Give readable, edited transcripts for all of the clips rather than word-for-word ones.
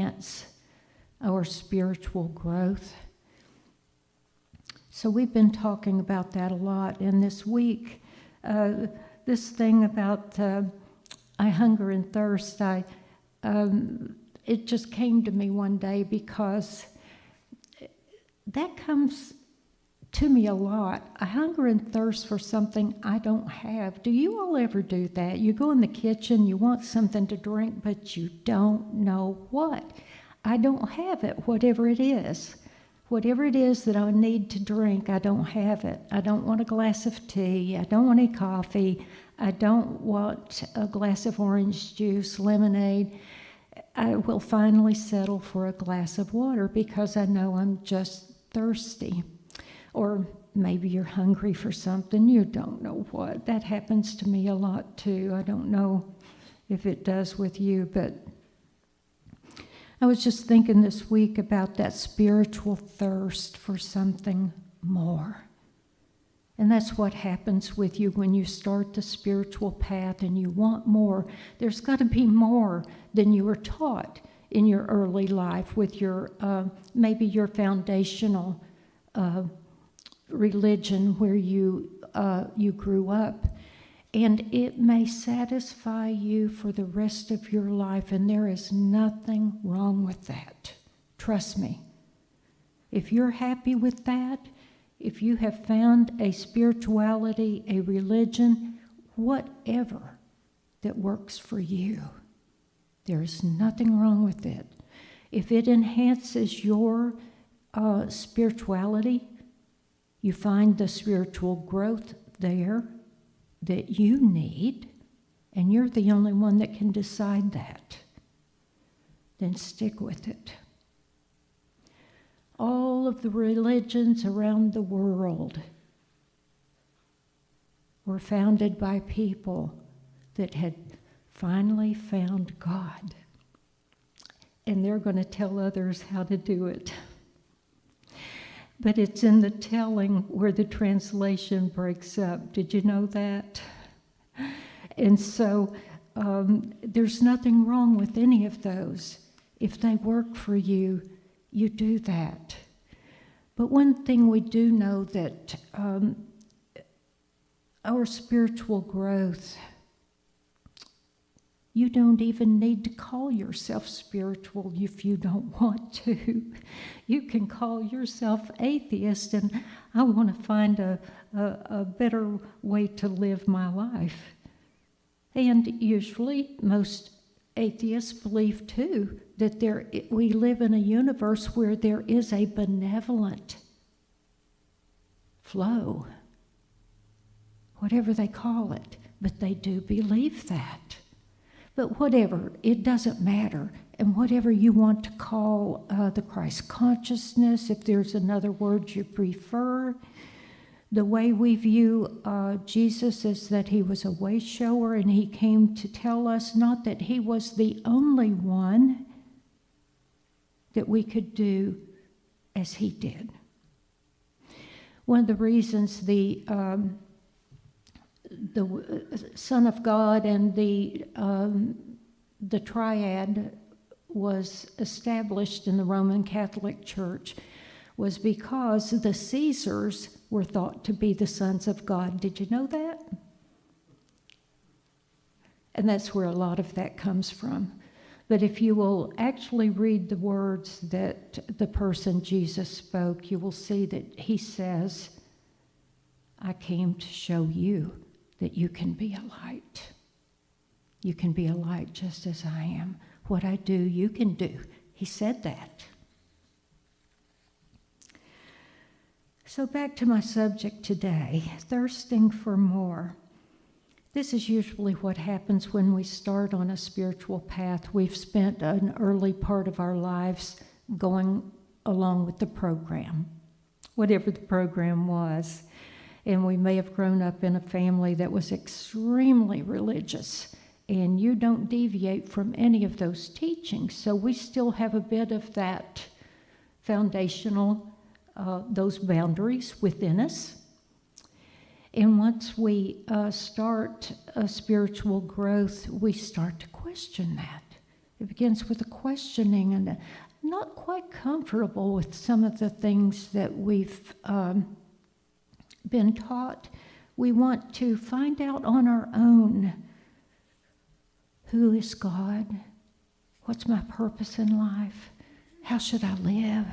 enhance our spiritual growth. So we've been talking about that a lot. And this week, this thing about I hunger and thirst, it just came to me one day because that comes to me a lot. I hunger and thirst for something I don't have. Do you all ever do that? You go in the kitchen, you want something to drink, but you don't know what. I don't have it, whatever it is. Whatever it is that I need to drink, I don't have it. I don't want a glass of tea. I don't want any coffee. I don't want a glass of orange juice, lemonade. I will finally settle for a glass of water because I know I'm just thirsty. Or maybe you're hungry for something, you don't know what. That happens to me a lot too. I don't know if it does with you, but I was just thinking this week about that spiritual thirst for something more. And that's what happens with you when you start the spiritual path and you want more. There's got to be more than you were taught in your early life with your maybe your foundational religion where you grew up. And it may satisfy you for the rest of your life, and there is nothing wrong with that. Trust me. If you're happy with that, if you have found a spirituality, a religion, whatever that works for you, there is nothing wrong with it. If it enhances your spirituality, you find the spiritual growth there that you need, and you're the only one that can decide that, then stick with it. All of the religions around the world were founded by people that had finally found God, and they're going to tell others how to do it. But it's in the telling where the translation breaks up. Did you know that? And so there's nothing wrong with any of those. If they work for you, you do that. But one thing we do know that our spiritual growth, you don't even need to call yourself spiritual if you don't want to. You can call yourself atheist, and I want to find a better way to live my life. And usually most atheists believe too that we live in a universe where there is a benevolent flow, whatever they call it, but they do believe that. But whatever, it doesn't matter. And whatever you want to call the Christ consciousness, if there's another word you prefer, the way we view Jesus is that he was a way shower, and he came to tell us not that he was the only one that we could do as he did. One of the reasons the Son of God and the triad was established in the Roman Catholic Church was because the Caesars were thought to be the sons of God. Did you know that? And that's where a lot of that comes from. But if you will actually read the words that the person Jesus spoke, you will see that he says, I came to show you that you can be a light. You can be a light just as I am. What I do, you can do. He said that. So back to my subject today, thirsting for more. This is usually what happens when we start on a spiritual path. We've spent an early part of our lives going along with the program, whatever the program was. And we may have grown up in a family that was extremely religious, and you don't deviate from any of those teachings. So we still have a bit of that foundational, those boundaries within us. And once we start a spiritual growth, we start to question that. It begins with a questioning, and not quite comfortable with some of the things that we've been taught. We want to find out on our own, who is God? What's my purpose in life? How should I live?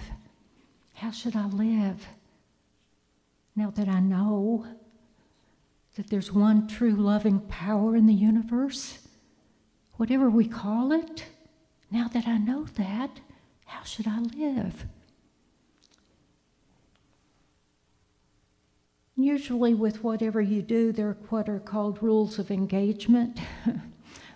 How should I live? Now that I know that there's one true loving power in the universe, whatever we call it, now that I know that, how should I live? Usually with whatever you do, there are what are called rules of engagement.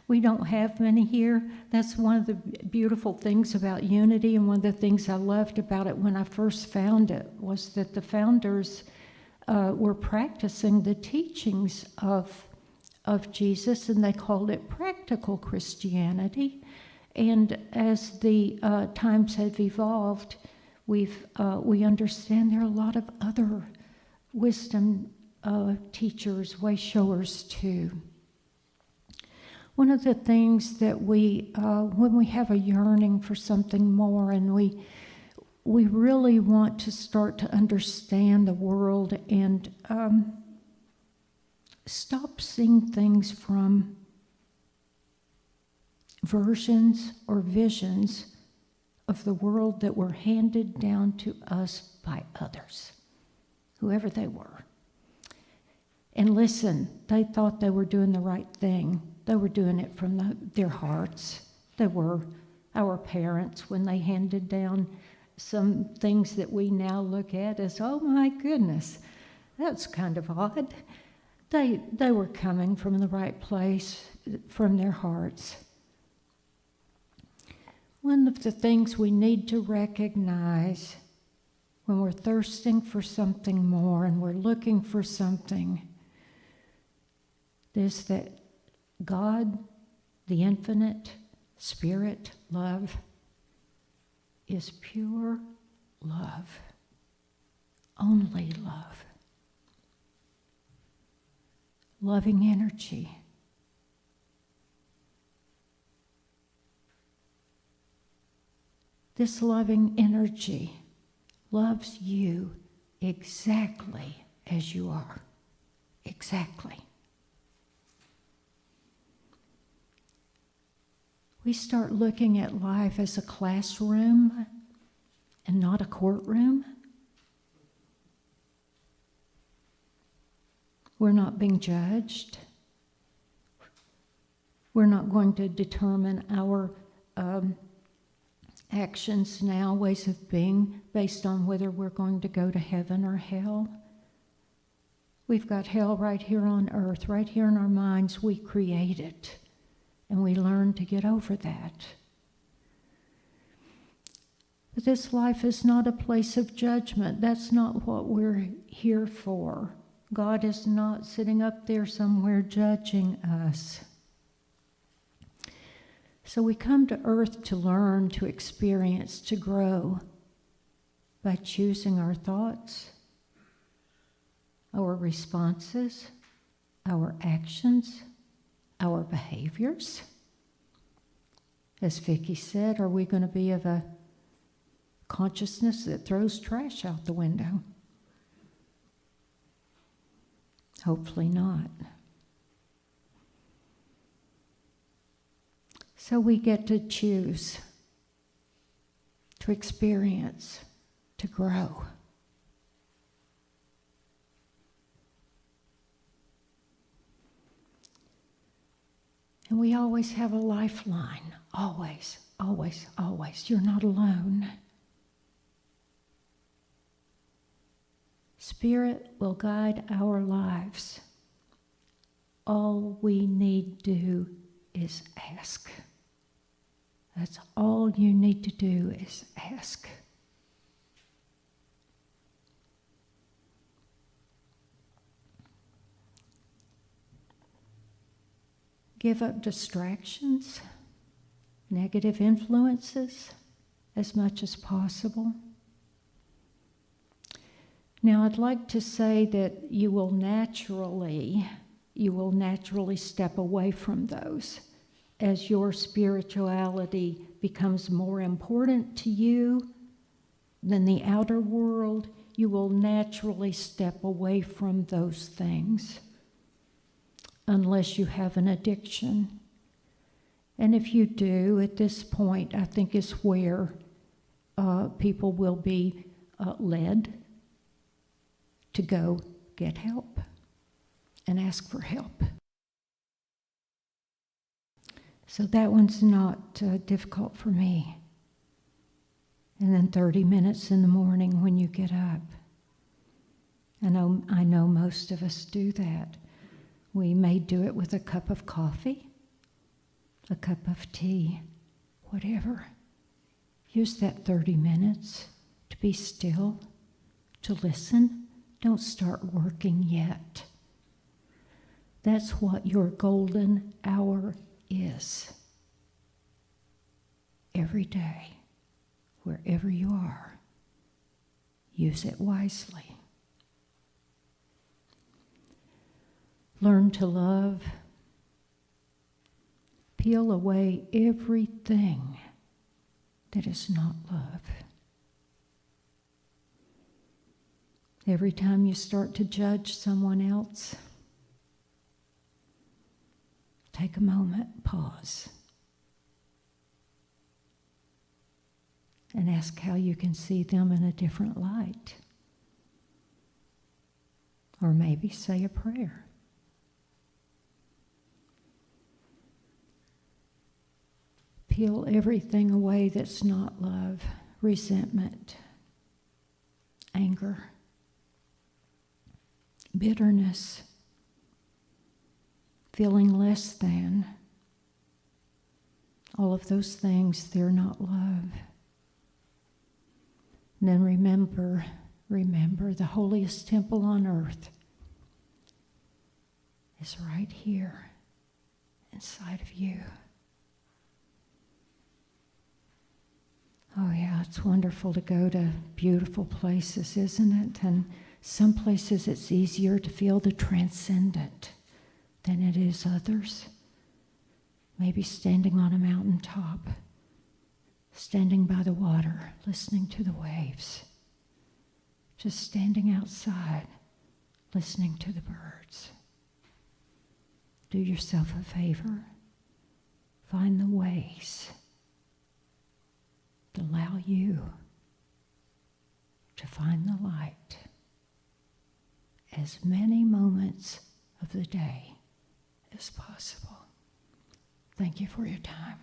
We don't have many here. That's one of the beautiful things about Unity, and one of the things I loved about it when I first found it was that the founders were practicing the teachings of Jesus, and they called it practical Christianity. And as the times have evolved, we understand there are a lot of other wisdom teachers, way showers too. One of the things that we, when we have a yearning for something more, and we really want to start to understand the world and stop seeing things from versions or visions of the world that were handed down to us by others, whoever they were. And listen, they thought they were doing the right thing. They were doing it from their hearts. They were our parents when they handed down some things that we now look at as, oh my goodness, that's kind of odd. They were coming from the right place, from their hearts. One of the things we need to recognize when we're thirsting for something more and we're looking for something is that God, the infinite spirit, love, is pure love, only love, loving energy. This loving energy loves you exactly as you are, exactly. We start looking at life as a classroom and not a courtroom. We're not being judged. We're not going to determine our actions now, ways of being, based on whether we're going to go to heaven or hell. We've got hell right here on earth, right here in our minds. We create it. And we learn to get over that. But this life is not a place of judgment. That's not what we're here for. God is not sitting up there somewhere judging us. So we come to earth to learn, to experience, to grow by choosing our thoughts, our responses, our actions, our behaviors. As Vicki said, are we going to be of a consciousness that throws trash out the window? Hopefully not. So we get to choose, to experience, to grow. And we always have a lifeline. Always, always, always. You're not alone. Spirit will guide our lives. All we need to do is ask. That's all you need to do is ask. Give up distractions, negative influences as much as possible. Now, I'd like to say that you will naturally step away from those as your spirituality becomes more important to you than the outer world, you will naturally step away from those things, unless you have an addiction. And if you do, at this point, I think is where people will be led to go get help and ask for help. So that one's not difficult for me. And then 30 minutes in the morning when you get up. I know most of us do that. We may do it with a cup of coffee, a cup of tea, whatever. Use that 30 minutes to be still, to listen. Don't start working yet. That's what your golden hour is. Every day, wherever you are, use it wisely. Learn to love. Peel away everything that is not love. Every time you start to judge someone else, take a moment, pause, and ask how you can see them in a different light. Or maybe say a prayer. Peel everything away that's not love, resentment, anger, bitterness, feeling less than. All of those things, they're not love. And then remember the holiest temple on earth is right here inside of you. Oh yeah, it's wonderful to go to beautiful places, isn't it? And some places it's easier to feel the transcendent than it is others. Maybe standing on a mountaintop, standing by the water, listening to the waves. Just standing outside, listening to the birds. Do yourself a favor. Find the ways that allow you to find the light as many moments of the day as possible. Thank you for your time.